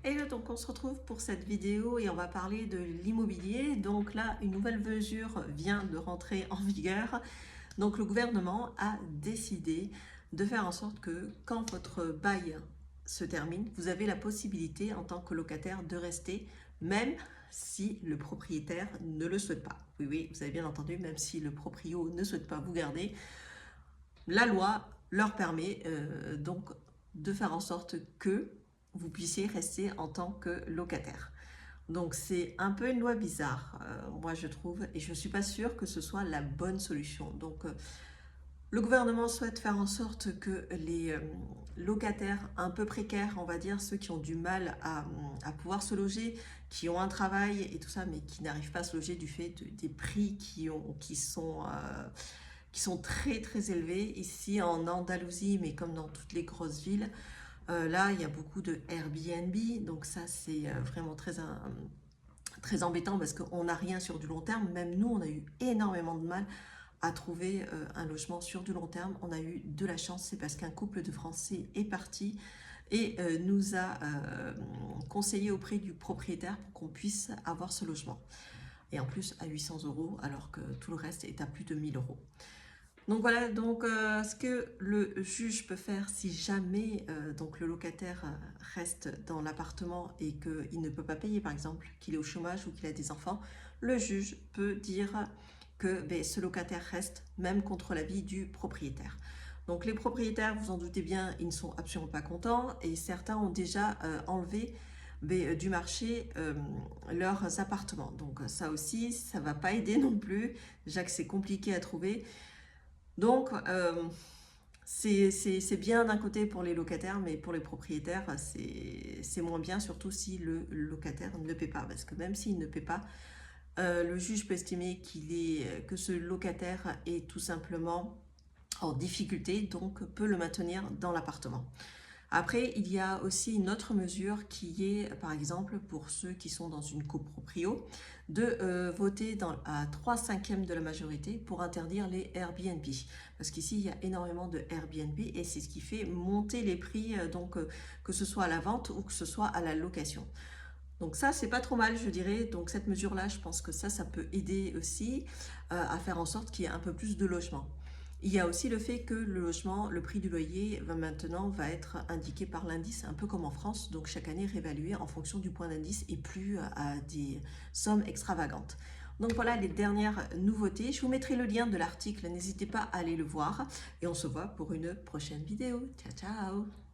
Et donc on se retrouve pour cette vidéo et on va parler de l'immobilier. Donc là, une nouvelle mesure vient de rentrer en vigueur. Donc le gouvernement a décidé de faire en sorte que quand votre bail se termine, vous avez la possibilité en tant que locataire de rester, même si le propriétaire ne le souhaite pas. Oui, oui, vous avez bien entendu, même si le proprio ne souhaite pas vous garder, la loi leur permet donc de faire en sorte que vous puissiez rester en tant que locataire. Donc c'est un peu une loi bizarre, moi je trouve, et je ne suis pas sûre que ce soit la bonne solution. Donc le gouvernement souhaite faire en sorte que les locataires un peu précaires, on va dire, ceux qui ont du mal à pouvoir se loger, qui ont un travail et tout ça, mais qui n'arrivent pas à se loger du fait des prix qui sont très très élevés. Ici en Andalousie, mais comme dans toutes les grosses villes, là il y a beaucoup de Airbnb, donc ça c'est vraiment très embêtant parce qu'on n'a rien sur du long terme. Même nous, on a eu énormément de mal à trouver un logement sur du long terme. On a eu de la chance, c'est parce qu'un couple de Français est parti et nous a conseillé auprès du propriétaire pour qu'on puisse avoir ce logement. Et en plus à 800 € alors que tout le reste est à plus de 1000 €. Donc voilà, donc ce que le juge peut faire si jamais donc le locataire reste dans l'appartement et qu'il ne peut pas payer, par exemple, qu'il est au chômage ou qu'il a des enfants, le juge peut dire que ce locataire reste même contre l'avis du propriétaire. Donc les propriétaires, vous en doutez bien, ils ne sont absolument pas contents et certains ont déjà enlevé du marché leurs appartements. Donc ça aussi, ça ne va pas aider non plus, déjà que c'est compliqué à trouver. Donc, c'est bien d'un côté pour les locataires, mais pour les propriétaires, c'est moins bien, surtout si le locataire ne paie pas. Parce que même s'il ne paie pas, le juge peut estimer que ce locataire est tout simplement en difficulté, donc peut le maintenir dans l'appartement. Après, il y a aussi une autre mesure qui est, par exemple, pour ceux qui sont dans une coproprio, de voter à 3/5 de la majorité pour interdire les Airbnb. Parce qu'ici, il y a énormément de Airbnb et c'est ce qui fait monter les prix, que ce soit à la vente ou que ce soit à la location. Donc ça, c'est pas trop mal, je dirais. Donc cette mesure-là, je pense que ça peut aider aussi à faire en sorte qu'il y ait un peu plus de logements. Il y a aussi le fait que le logement, le prix du loyer maintenant va être indiqué par l'indice, un peu comme en France, donc chaque année réévalué en fonction du point d'indice et plus à des sommes extravagantes. Donc voilà les dernières nouveautés. Je vous mettrai le lien de l'article, n'hésitez pas à aller le voir et on se voit pour une prochaine vidéo. Ciao, ciao!